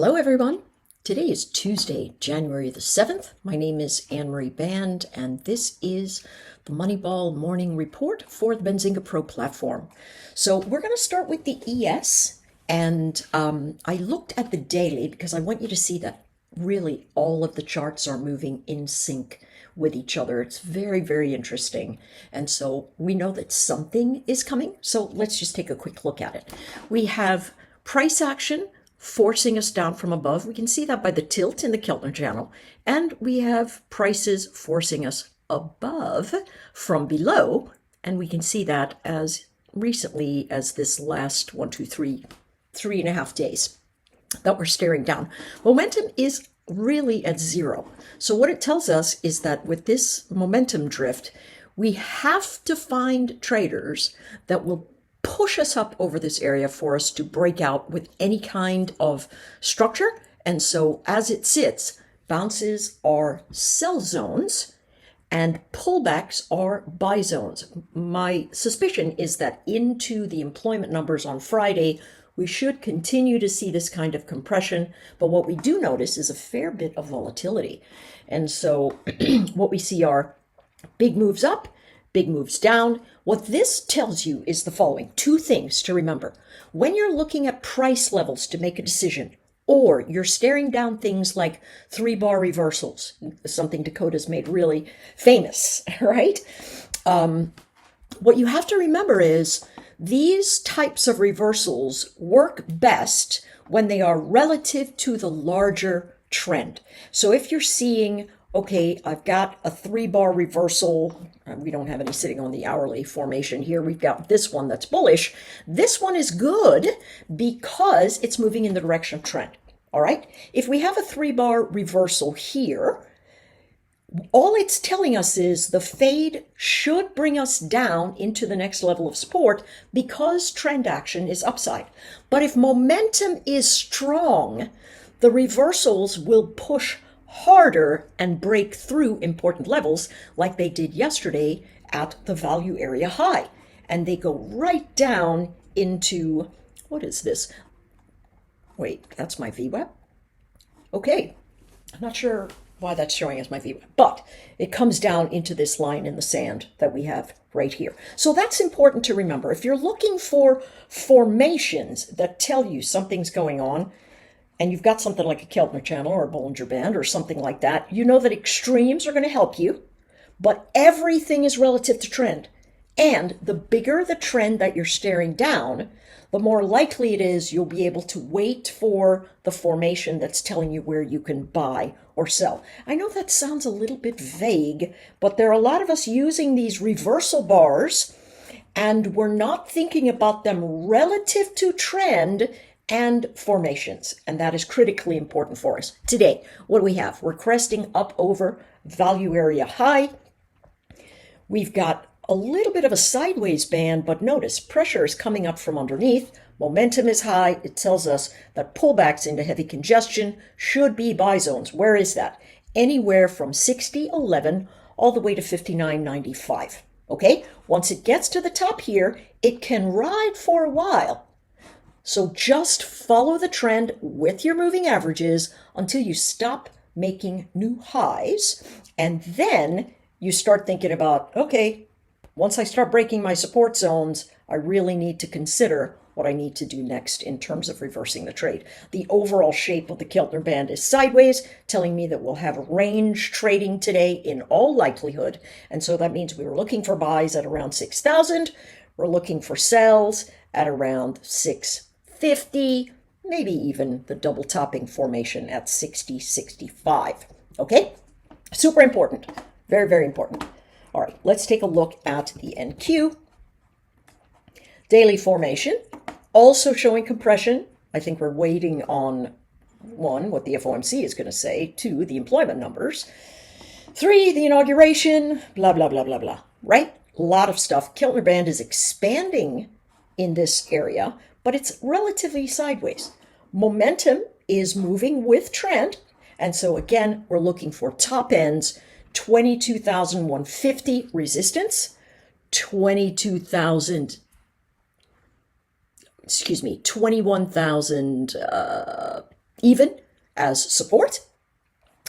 Hello, everyone. Today is Tuesday, January the 7th. My name is Anne-Marie Band, and this is the Moneyball Morning Report for the Benzinga Pro platform. So we're going to start with the ES, and I looked at the daily because I want you to see that really all of the charts are moving in sync with each other. It's very, very interesting. And so we know that something is coming. So let's just take a quick look at it. We have price action forcing us down from above. We can see that by the tilt in the Keltner channel. And we have prices forcing us above from below. And we can see that as recently as this last 3.5 days that we're staring down. Momentum is really at zero. So what it tells us is that with this momentum drift, we have to find traders that will push us up over this area for us to break out with any kind of structure. And so as it sits, bounces are sell zones and pullbacks are buy zones. My suspicion is that into the employment numbers on Friday, we should continue to see this kind of compression. But what we do notice is a fair bit of volatility. And so what we see are big moves up, big moves down. What this tells you is the following. Two things to remember. When you're looking at price levels to make a decision, or you're staring down things like 3-bar reversals, something Dakota's made really famous, right? What you have to remember is these types of reversals work best when they are relative to the larger trend. So if you're seeing, okay, I've got a 3-bar reversal. We don't have any sitting on the hourly formation here. We've got this one that's bullish. This one is good because it's moving in the direction of trend. All right. If we have a 3-bar reversal here, all it's telling us is the fade should bring us down into the next level of support because trend action is upside. But if momentum is strong, the reversals will push harder and break through important levels like they did yesterday at the value area high. And they go right down into, what is this? Wait, that's my VWAP? Okay, I'm not sure why that's showing as my VWAP, but it comes down into this line in the sand that we have right here. So that's important to remember. If you're looking for formations that tell you something's going on, and you've got something like a Keltner channel or a Bollinger Band or something like that, you know that extremes are going to help you, but everything is relative to trend. And the bigger the trend that you're staring down, the more likely it is you'll be able to wait for the formation that's telling you where you can buy or sell. I know that sounds a little bit vague, but there are a lot of us using these reversal bars, and we're not thinking about them relative to trend and formations, and that is critically important for us. Today, what do we have? We're cresting up over value area high. We've got a little bit of a sideways band, but notice pressure is coming up from underneath. Momentum is high. It tells us that pullbacks into heavy congestion should be buy zones. Where is that? Anywhere from 60.11 all the way to 59.95. Okay? Once it gets to the top here, it can ride for a while. So just follow the trend with your moving averages until you stop making new highs. And then you start thinking about, okay, once I start breaking my support zones, I really need to consider what I need to do next in terms of reversing the trade. The overall shape of the Keltner band is sideways, telling me that we'll have range trading today in all likelihood. And so that means we were looking for buys at around 6,000. We're looking for sells at around 650, maybe even the double topping formation at 60-65. Okay? Super important. Very, very important. All right, let's take a look at the NQ. Daily formation, also showing compression. I think we're waiting on, 1, what the FOMC is going to say, 2, the employment numbers, 3, the inauguration, blah, blah, blah, blah, blah, right? A lot of stuff. Keltner band is expanding in this area, but it's relatively sideways. Momentum is moving with trend. And so again, we're looking for top ends, 22,150 resistance, 21,000 even as support,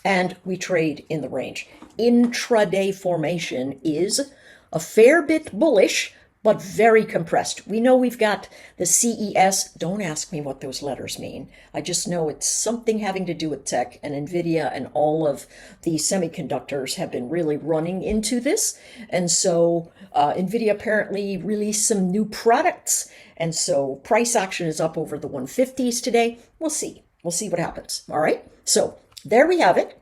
and we trade in the range. Intraday formation is a fair bit bullish, but very compressed. We know we've got the CES. Don't ask me what those letters mean. I just know it's something having to do with tech, and NVIDIA and all of the semiconductors have been really running into this. And so NVIDIA apparently released some new products. And so price action is up over the 150s today. We'll see. We'll see what happens. All right. So there we have it.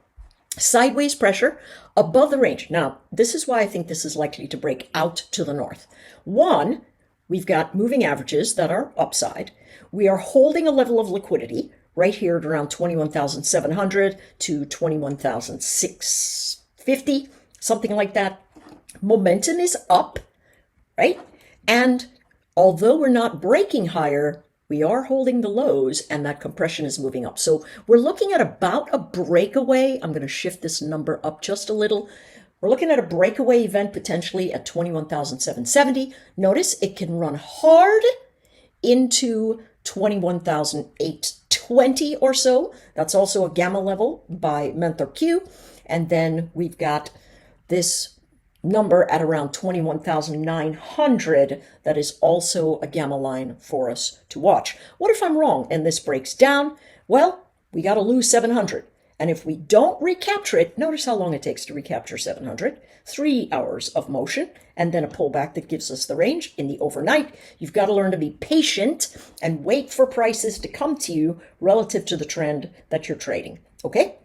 Sideways pressure above the range. Now, this is why I think this is likely to break out to the north. One, we've got moving averages that are upside. We are holding a level of liquidity right here at around 21,700 to 21,650, something like that. Momentum is up, right? And although we're not breaking higher, we are holding the lows, and that compression is moving up. So we're looking at about a breakaway. I'm going to shift this number up just a little. We're looking at a breakaway event potentially at 21,770. Notice it can run hard into 21,820 or so. That's also a gamma level by Mentor Q. And then we've got this number at around 21,900 that is also a gamma line for us to watch. What if I'm wrong and this breaks down? Well, we got to lose 700. And if we don't recapture it, notice how long it takes to recapture 700. 3 hours of motion and then a pullback that gives us the range in the overnight. You've got to learn to be patient and wait for prices to come to you relative to the trend that you're trading. Okay?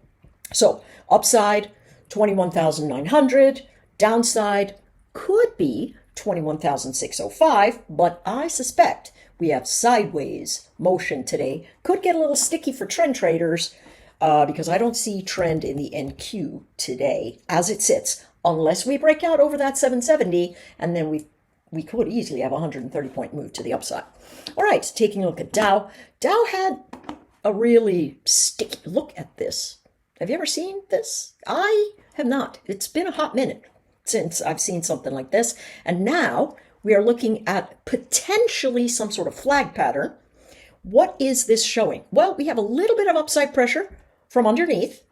So upside, 21,900. Downside could be 21,605, but I suspect we have sideways motion today. Could get a little sticky for trend traders because I don't see trend in the NQ today as it sits, unless we break out over that 770, and then we could easily have a 130-point move to the upside. All right, taking a look at Dow. Dow had a really sticky look at this. Have you ever seen this? I have not. It's been a hot minute since I've seen something like this. And now we are looking at potentially some sort of flag pattern. What is this showing? Well, we have a little bit of upside pressure from underneath,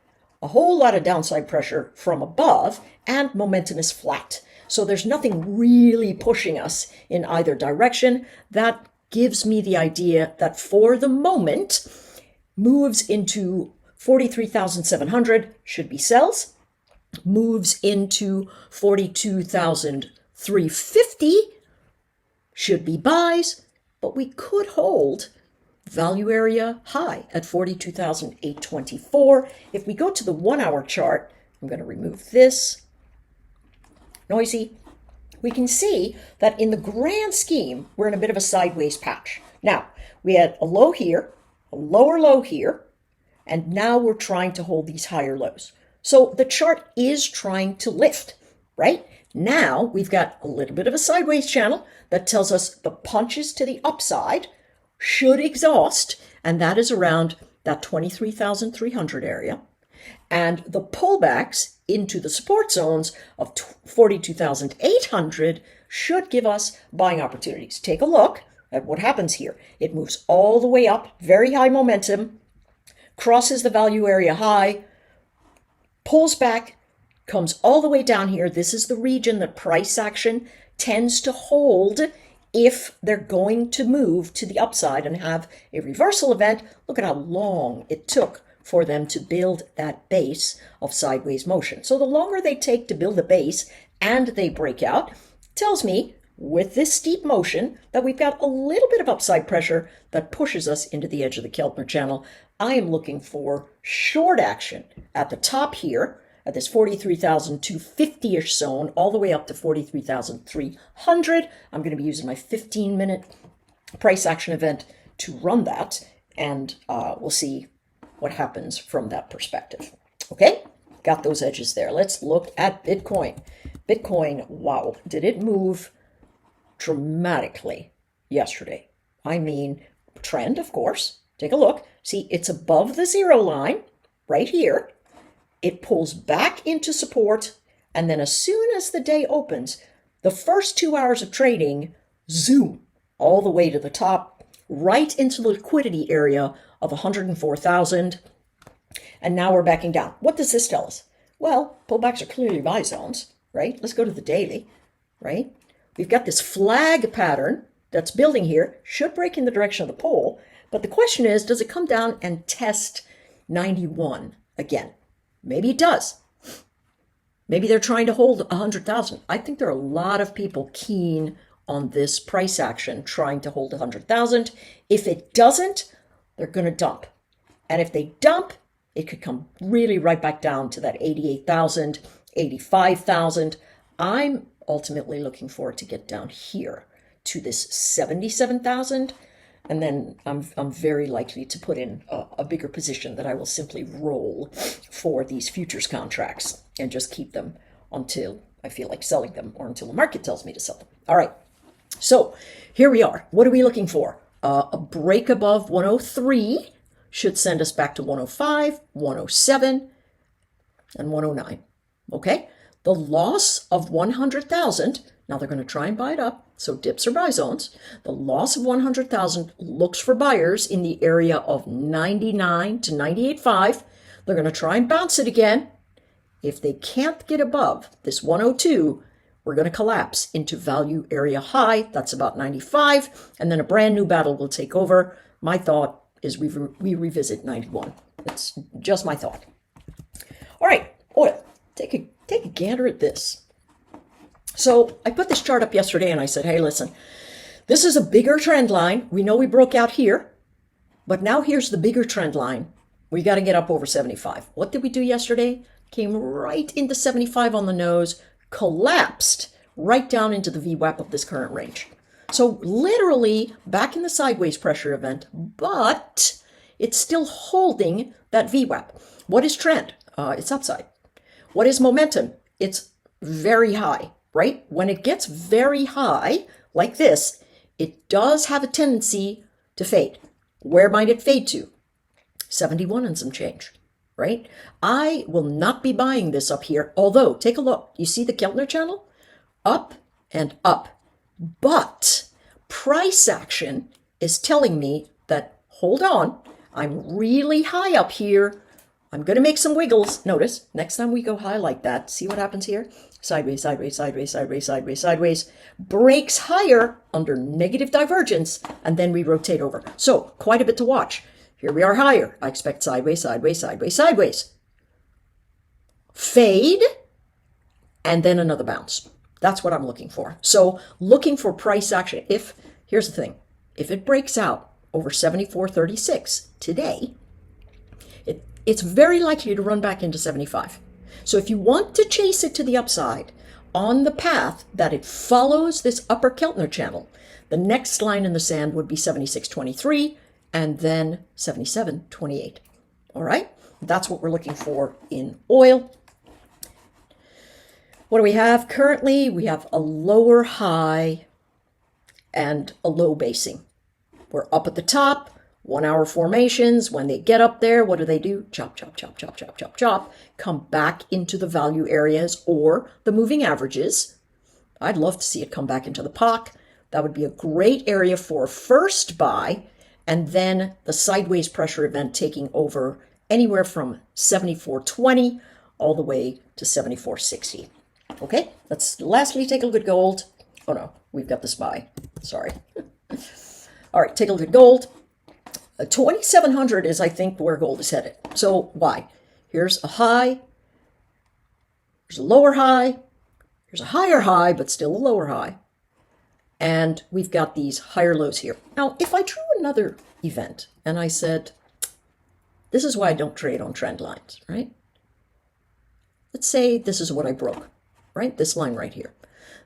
a whole lot of downside pressure from above, and momentum is flat. So there's nothing really pushing us in either direction. That gives me the idea that for the moment, moves into 43,700 should be sells. Moves into 42,350 should be buys, but we could hold value area high at 42,824. If we go to the 1 hour chart, I'm going to remove this. Noisy. We can see that in the grand scheme, we're in a bit of a sideways patch. Now, we had a low here, a lower low here, and now we're trying to hold these higher lows. So the chart is trying to lift, right? Now we've got a little bit of a sideways channel that tells us the punches to the upside should exhaust, and that is around that 23,300 area. And the pullbacks into the support zones of 42,800 should give us buying opportunities. Take a look at what happens here. It moves all the way up, very high momentum, crosses the value area high, pulls back, comes all the way down here. This is the region that price action tends to hold if they're going to move to the upside and have a reversal event. Look at how long it took for them to build that base of sideways motion. So the longer they take to build a base and they break out, tells me with this steep motion that we've got a little bit of upside pressure that pushes us into the edge of the Keltner channel. I am looking for short action at the top here at this 43,250-ish zone all the way up to 43,300. I'm going to be using my 15-minute price action event to run that, and we'll see what happens from that perspective. Okay, got those edges there. Let's look at Bitcoin. Bitcoin, wow, did it move dramatically yesterday? I mean, trend, of course. Take a look. See, it's above the zero line right here. It pulls back into support, and then as soon as the day opens, the first 2 hours of trading zoom all the way to the top, right into the liquidity area of 104,000. And now we're backing down. What does this tell us? Well, pullbacks are clearly buy zones, right? Let's go to the daily, right? We've got this flag pattern that's building here, should break in the direction of the pole. But the question is, does it come down and test 91 again? Maybe it does. Maybe they're trying to hold 100,000. I think there are a lot of people keen on this price action, trying to hold 100,000. If it doesn't, they're going to dump. And if they dump, it could come really right back down to that 88,000, 85,000. I'm ultimately looking for it to get down here to this 77,000. And then I'm very likely to put in a bigger position that I will simply roll for these futures contracts and just keep them until I feel like selling them or until the market tells me to sell them. All right. So here we are. What are we looking for? A break above 103 should send us back to 105, 107, and 109. Okay? The loss of 100,000, now they're going to try and buy it up, so dips are buy zones. The loss of 100,000 looks for buyers in the area of 99 to 98.5. They're going to try and bounce it again. If they can't get above this 102, we're going to collapse into value area high. That's about 95. And then a brand new battle will take over. My thought is we revisit 91. It's just my thought. All right, oil. Take a gander at this. So I put this chart up yesterday and I said, hey, listen, this is a bigger trend line. We know we broke out here, but now here's the bigger trend line. We got to get up over 75. What did we do yesterday? Came right into 75 on the nose, collapsed right down into the VWAP of this current range. So literally back in the sideways pressure event, but it's still holding that VWAP. What is trend? It's upside. What is momentum? It's very high, right? When it gets very high like this, it does have a tendency to fade. Where might it fade to? 71 and some change, right? I will not be buying this up here, although take a look. You see the Keltner channel? Up and up. But price action is telling me that, hold on, I'm really high up here. I'm going to make some wiggles. Notice, next time we go high like that, see what happens here? Sideways, sideways, sideways, sideways, sideways, sideways. Breaks higher under negative divergence, and then we rotate over. So, quite a bit to watch. Here we are higher. I expect sideways, sideways, sideways, sideways. Fade, and then another bounce. That's what I'm looking for. So, looking for price action. Here's the thing. If it breaks out over 74.36 today, it's very likely to run back into 75. So if you want to chase it to the upside on the path that it follows this upper Keltner channel, the next line in the sand would be 76.23 and then 77.28. All right? That's what we're looking for in oil. What do we have? Currently, we have a lower high and a low basing. We're up at the top. 1 hour formations. When they get up there, what do? Chop, chop, chop, chop, chop, chop, chop. Come back into the value areas or the moving averages. I'd love to see it come back into the POC. That would be a great area for a first buy. And then the sideways pressure event taking over anywhere from 74.20 all the way to 74.60. Okay, let's lastly take a look at gold. Oh no, we've got the SPY. Sorry. All right, take a look at gold. 2,700 is, I think, where gold is headed. So why? Here's a high. Here's a lower high. Here's a higher high, but still a lower high. And we've got these higher lows here. Now, if I drew another event and I said, this is why I don't trade on trend lines, right? Let's say this is what I broke, right? This line right here.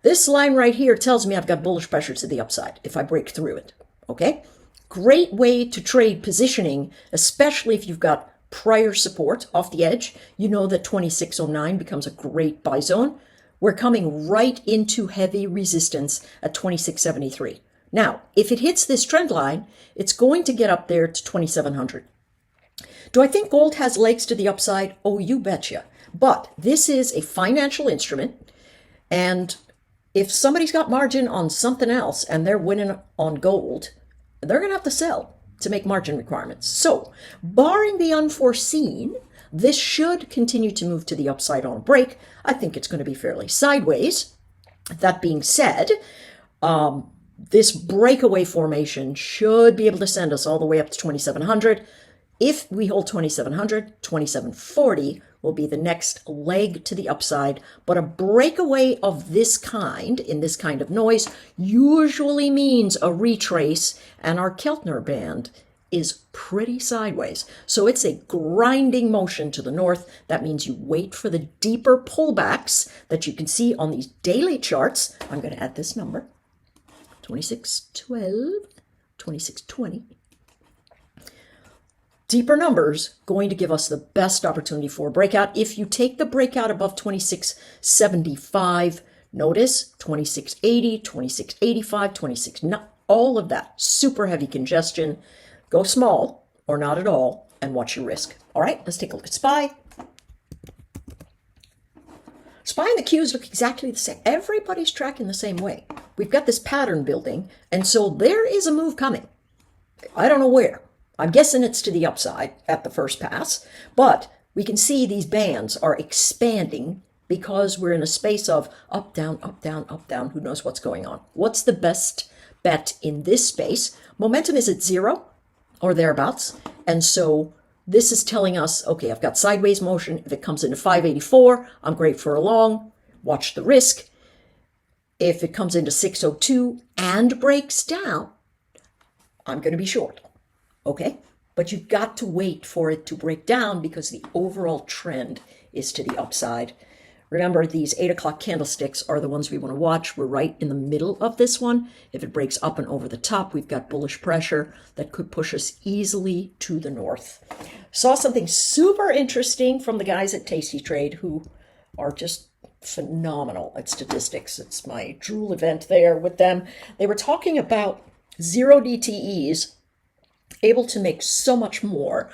This line right here tells me I've got bullish pressure to the upside if I break through it, okay? Great way to trade positioning, especially if you've got prior support off the edge. You know that 2609 becomes a great buy zone. We're coming right into heavy resistance at 2673. Now, if it hits this trend line, it's going to get up there to 2700. Do I think gold has legs to the upside? Oh, you betcha. But this is a financial instrument, and if somebody's got margin on something else and they're winning on gold, they're going to have to sell to make margin requirements. So, barring the unforeseen, this should continue to move to the upside on a break. I think it's going to be fairly sideways. That being said, this breakaway formation should be able to send us all the way up to 2,700. If we hold 2,700, 2,740 will be the next leg to the upside. But a breakaway of this kind, in this kind of noise, usually means a retrace, and our Keltner band is pretty sideways. So it's a grinding motion to the north. That means you wait for the deeper pullbacks that you can see on these daily charts. I'm going to add this number, 2612, 2620. Deeper numbers going to give us the best opportunity for a breakout. If you take the breakout above 2675, notice 2680, 2685, 26, all of that super heavy congestion. Go small or not at all and watch your risk. All right, let's take a look at SPY. SPY and the Qs look exactly the same. Everybody's tracking the same way. We've got this pattern building, and so there is a move coming. I don't know where. I'm guessing it's to the upside at the first pass, but we can see these bands are expanding because we're in a space of up, down, up, down, up, down. Who knows what's going on? What's the best bet in this space? Momentum is at 0 or thereabouts, and so this is telling us, okay, I've got sideways motion. If it comes into 584, I'm great for a long. Watch the risk. If it comes into 602 and breaks down, I'm going to be short. Okay, but you've got to wait for it to break down because the overall trend is to the upside. Remember, these 8 o'clock candlesticks are the ones we want to watch. We're right in the middle of this one. If it breaks up and over the top, we've got bullish pressure that could push us easily to the north. Saw something super interesting from the guys at Tasty Trade, who are just phenomenal at statistics. It's my drool event there with them. They were talking about 0 DTEs able to make so much more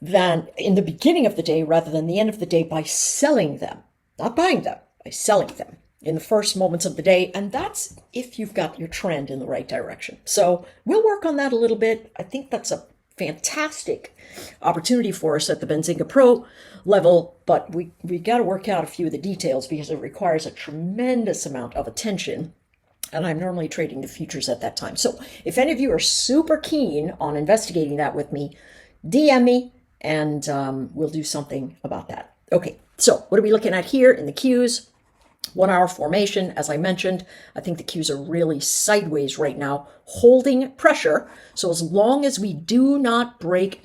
than in the beginning of the day rather than the end of the day by selling them, not buying them, by selling them in the first moments of the day. And that's if you've got your trend in the right direction. So we'll work on that a little bit. I think that's a fantastic opportunity for us at the Benzinga Pro level, but we got to work out a few of the details because it requires a tremendous amount of attention. And I'm normally trading the futures at that time. So if any of you are super keen on investigating that with me, DM me and we'll do something about that. Okay, so what are we looking at here in the Qs? 1 hour formation, as I mentioned. I think the Qs are really sideways right now, holding pressure. So as long as we do not break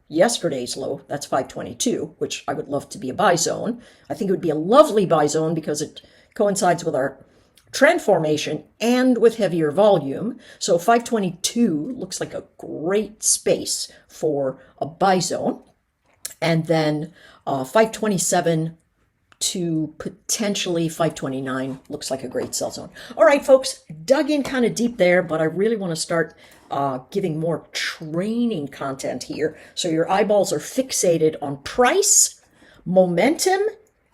yesterday's low, that's 522, which I would love to be a buy zone. I think it would be a lovely buy zone because it coincides with our trend formation and with heavier volume. So 522 looks like a great space for a buy zone. And then 527 to potentially 529 looks like a great sell zone. All right, folks, dug in kind of deep there, but I really want to start giving more training content here. So your eyeballs are fixated on price, momentum,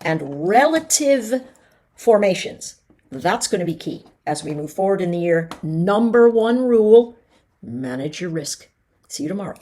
and relative formations. That's going to be key as we move forward in the year. Number 1 rule, manage your risk. See you tomorrow.